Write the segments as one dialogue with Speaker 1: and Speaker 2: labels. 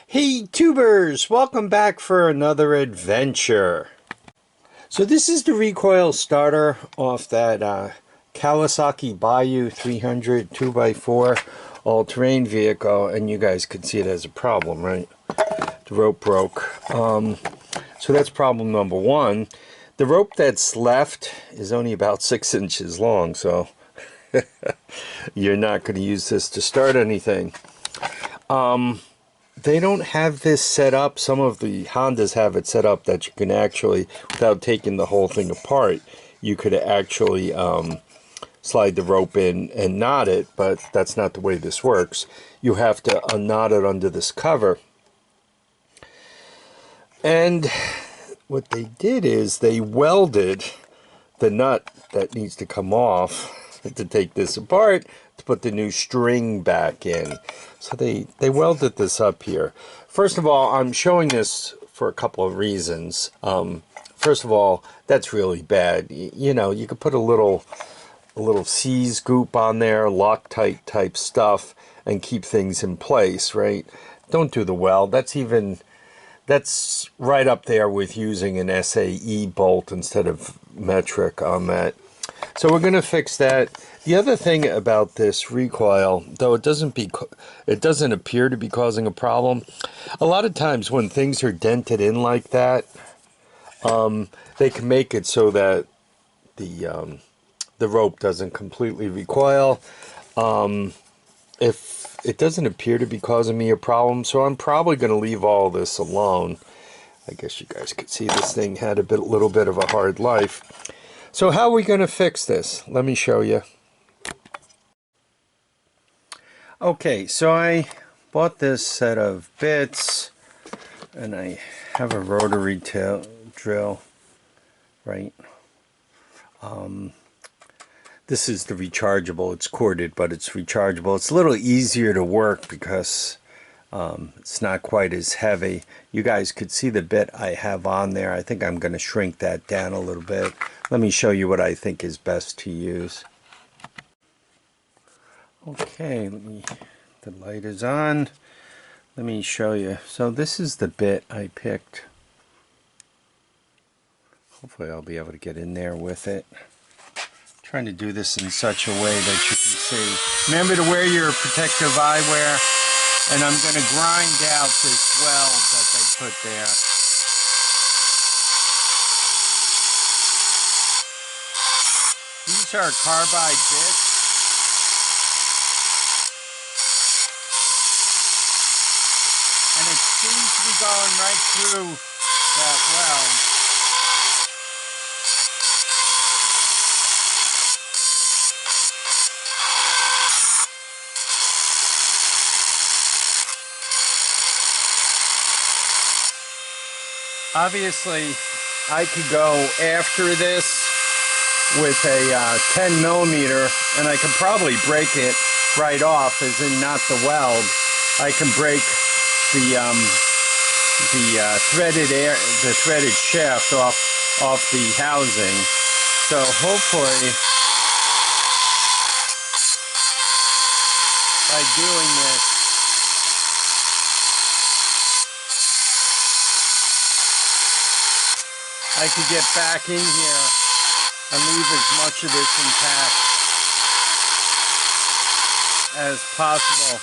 Speaker 1: Hey tubers, welcome back for another adventure. So this is the recoil starter off that Kawasaki Bayou 300 2x4 all-terrain vehicle, and you guys could see it as a problem, right? The rope broke. So that's problem number one. The rope that's left is only about 6 inches long, so you're not going to use this to start anything. They don't have this set up. Some of the Hondas have it set up that you can actually, without taking the whole thing apart, you could actually slide the rope in and knot it, but that's not the way this works. You have to unknot it under this cover. And what they did is they welded the nut that needs to come off to take this apart to put the new string back in. So they welded this up here. First of all, I'm showing this for a couple of reasons. First of all, that's really bad. You know, you could put a little seize goop on there, Loctite type stuff, and keep things in place, right? Don't do the weld. That's right up there with using an SAE bolt instead of metric on that. So we're going to fix that. The other thing about this recoil, though it doesn't appear to be causing a problem, a lot of times when things are dented in like that, they can make it so that the rope doesn't completely recoil. If it doesn't appear to be causing me a problem, so I'm probably going to leave all this alone. I guess you guys could see this thing had a little bit of a hard life. So how are we going to fix this? Let me show you. Okay, so I bought this set of bits, and I have a rotary drill, right? This is the rechargeable. It's corded, but it's rechargeable. It's a little easier to work because it's not quite as heavy. You guys could see the bit I have on there. I think I'm going to shrink that down a little bit. Let me show you what I think is best to use. Okay, the light is on. Let me show you. So this is the bit I picked. Hopefully I'll be able to get in there with it. Trying to do this in such a way that you can see. Remember to wear your protective eyewear, and I'm going to grind out this weld that they put there. These are carbide bits. And it seems to be going right through that weld. Obviously, I could go after this with a 10 millimeter, and I could probably break it right off, as in not the weld. I can break the threaded shaft off the housing. So hopefully, by doing this, I could get back in here and leave as much of this intact as possible.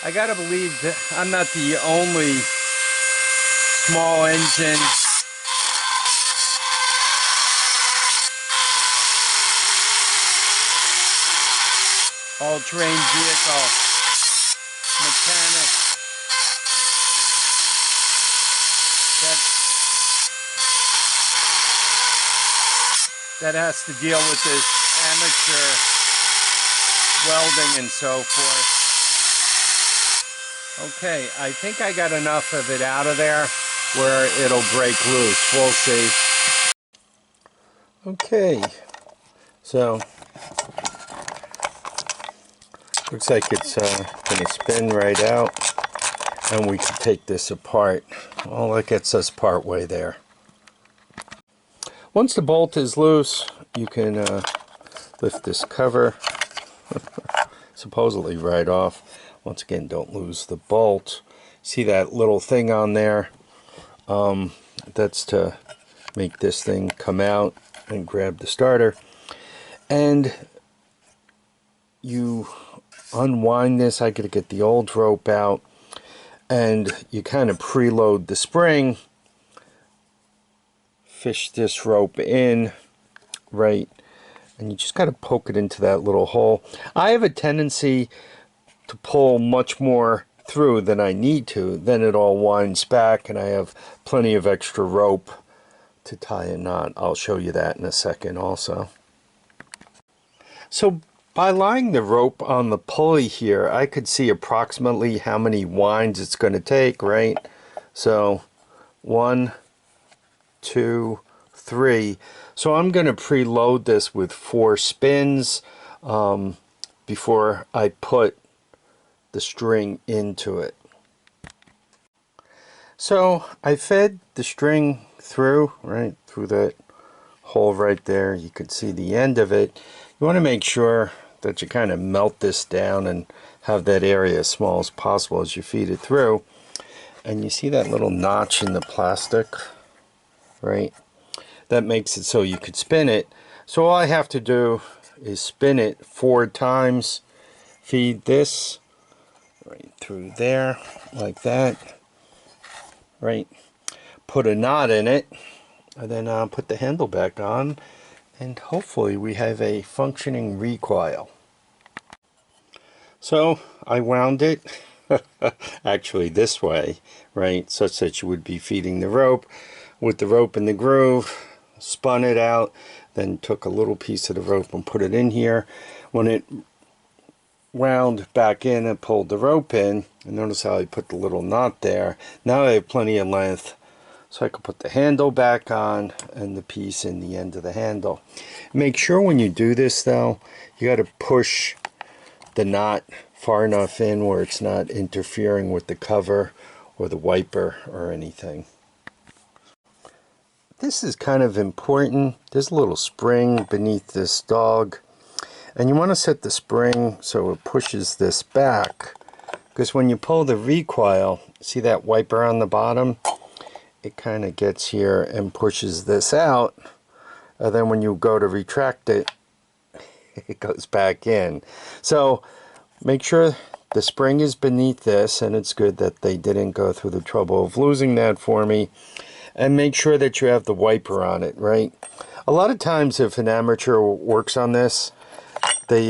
Speaker 1: I gotta believe that I'm not the only small engine all-terrain vehicle mechanic that has to deal with this amateur welding and so forth. Okay, I think I got enough of it out of there where it'll break loose. We'll see. Okay, so looks like it's going to spin right out, and we can take this apart. Well, that gets us part way there. Once the bolt is loose, you can lift this cover supposedly right off. Once again, don't lose the bolt. See that little thing on there? That's to make this thing come out and grab the starter. And you unwind this. I gotta get the old rope out, and you kind of preload the spring, fish this rope in, right, and you just got to poke it into that little hole. I have a tendency to pull much more through than I need to. Then it all winds back, and I have plenty of extra rope to tie a knot. I'll show you that in a second also. So by lying the rope on the pulley here, I could see approximately how many winds it's going to take, right? So 1, 2, 3. So I'm going to preload this with 4 spins before I put the string into it. So I fed the string through, right, through that hole right there. You could see the end of it. You want to make sure that you kind of melt this down and have that area as small as possible as you feed it through. And you see that little notch in the plastic, right? That makes it so you could spin it. So all I have to do is spin it 4 times, feed this right through there like that, right? Put a knot in it, and then put the handle back on, and hopefully we have a functioning recoil. So I wound it actually this way, right, such that you would be feeding the rope with the rope in the groove, spun it out, then took a little piece of the rope and put it in here. When it wound back in and pulled the rope in, and notice how I put the little knot there. Now I have plenty of length, so I could put the handle back on and the piece in the end of the handle. Make sure when you do this though, you got to push the knot far enough in where it's not interfering with the cover or the wiper or anything. This is kind of important. There's a little spring beneath this dog, and you want to set the spring so it pushes this back, because when you pull the recoil, see that wiper on the bottom? It kind of gets here and pushes this out, and then when you go to retract it, it goes back in. So make sure the spring is beneath this, and it's good that they didn't go through the trouble of losing that for me. And make sure that you have the wiper on it, right? A lot of times if an amateur works on this, they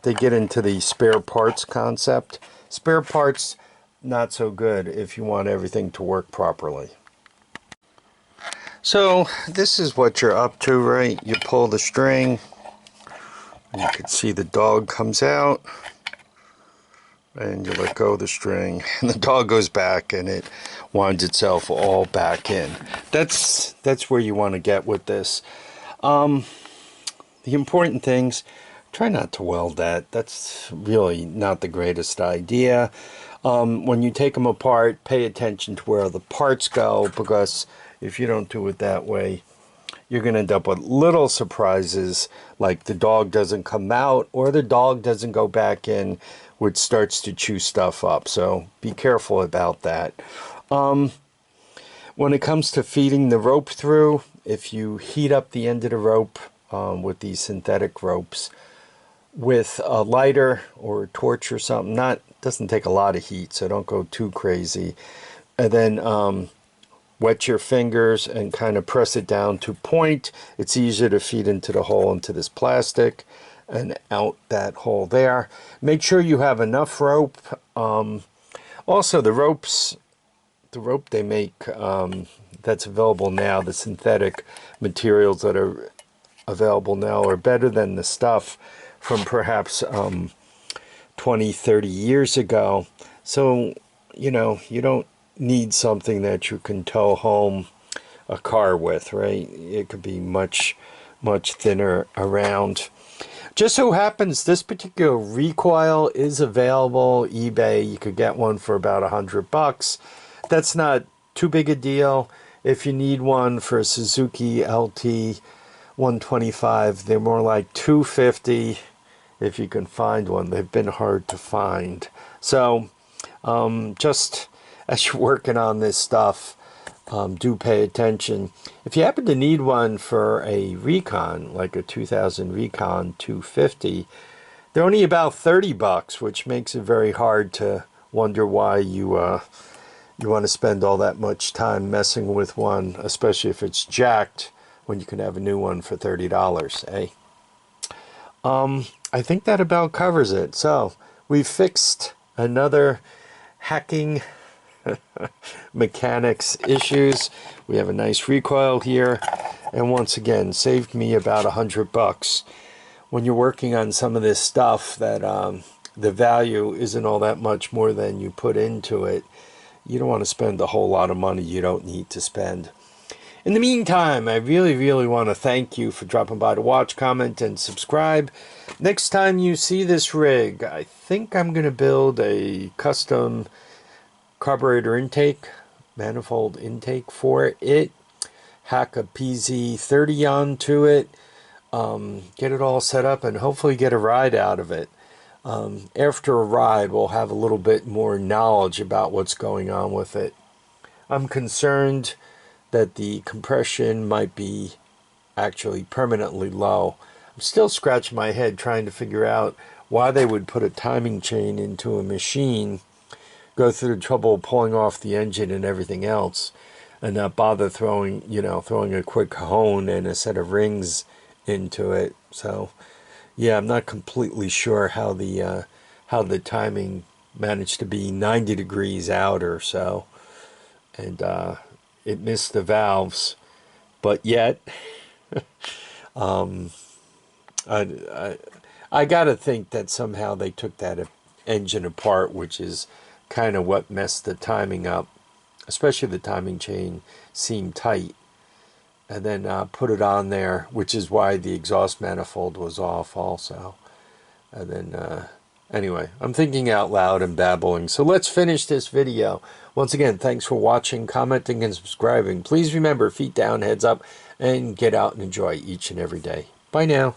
Speaker 1: get into the spare parts concept. Spare parts, not so good if you want everything to work properly. So this is what you're up to, right? You pull the string, you can see the dog comes out, and you let go of the string, and the dog goes back, and it winds itself all back in. That's where you want to get with this. The important things, try not to weld that. That's really not the greatest idea. When you take them apart, pay attention to where the parts go, because if you don't do it that way, you're going to end up with little surprises, like the dog doesn't come out or the dog doesn't go back in, which starts to chew stuff up. So be careful about that. When it comes to feeding the rope through, if you heat up the end of the rope with these synthetic ropes with a lighter or a torch or something, doesn't take a lot of heat, so don't go too crazy, and then wet your fingers and kind of press it down to point. It's easier to feed into the hole into this plastic and out that hole there. Make sure you have enough rope. Also, the rope they make that's available now, the synthetic materials that are available now are better than the stuff from perhaps 20-30 years ago. So you know, you don't need something that you can tow home a car with, right? It could be much thinner around. Just so happens this particular recoil is available eBay. You could get one for about $100. That's not too big a deal. If you need one for a Suzuki LT 125, they're more like $250. if you can find one. They've been hard to find. So just as you're working on this stuff, do pay attention. If you happen to need one for a Recon, like a 2000 Recon 250, they're only about 30 bucks, which makes it very hard to wonder why you want to spend all that much time messing with one, especially if it's jacked, when you can have a new one for $30, eh? I think that about covers it. So we've fixed another hacking mechanics issues. We have a nice recoil here, and once again saved me about $100. When you're working on some of this stuff that the value isn't all that much more than you put into it, you don't want to spend a whole lot of money you don't need to spend. In the meantime, I really want to thank you for dropping by to watch, comment, and subscribe. Next time you see this rig, I think I'm going to build a custom carburetor intake, manifold intake for it, hack a PZ30 onto it, get it all set up, and hopefully get a ride out of it. After a ride, we'll have a little bit more knowledge about what's going on with it. I'm concerned that the compression might be actually permanently low. I'm still scratching my head trying to figure out why they would put a timing chain into a machine, go through the trouble of pulling off the engine and everything else, and not bother throwing a quick hone and a set of rings into it. So yeah, I'm not completely sure how the timing managed to be 90 degrees out or so, and it missed the valves, but yet I gotta think that somehow they took that engine apart, which is kind of what messed the timing up, especially the timing chain seemed tight, and then put it on there, which is why the exhaust manifold was off also. And then anyway, I'm thinking out loud and babbling, so let's finish this video. Once again, thanks for watching, commenting, and subscribing. Please remember, feet down, heads up, and get out and enjoy each and every day. Bye now.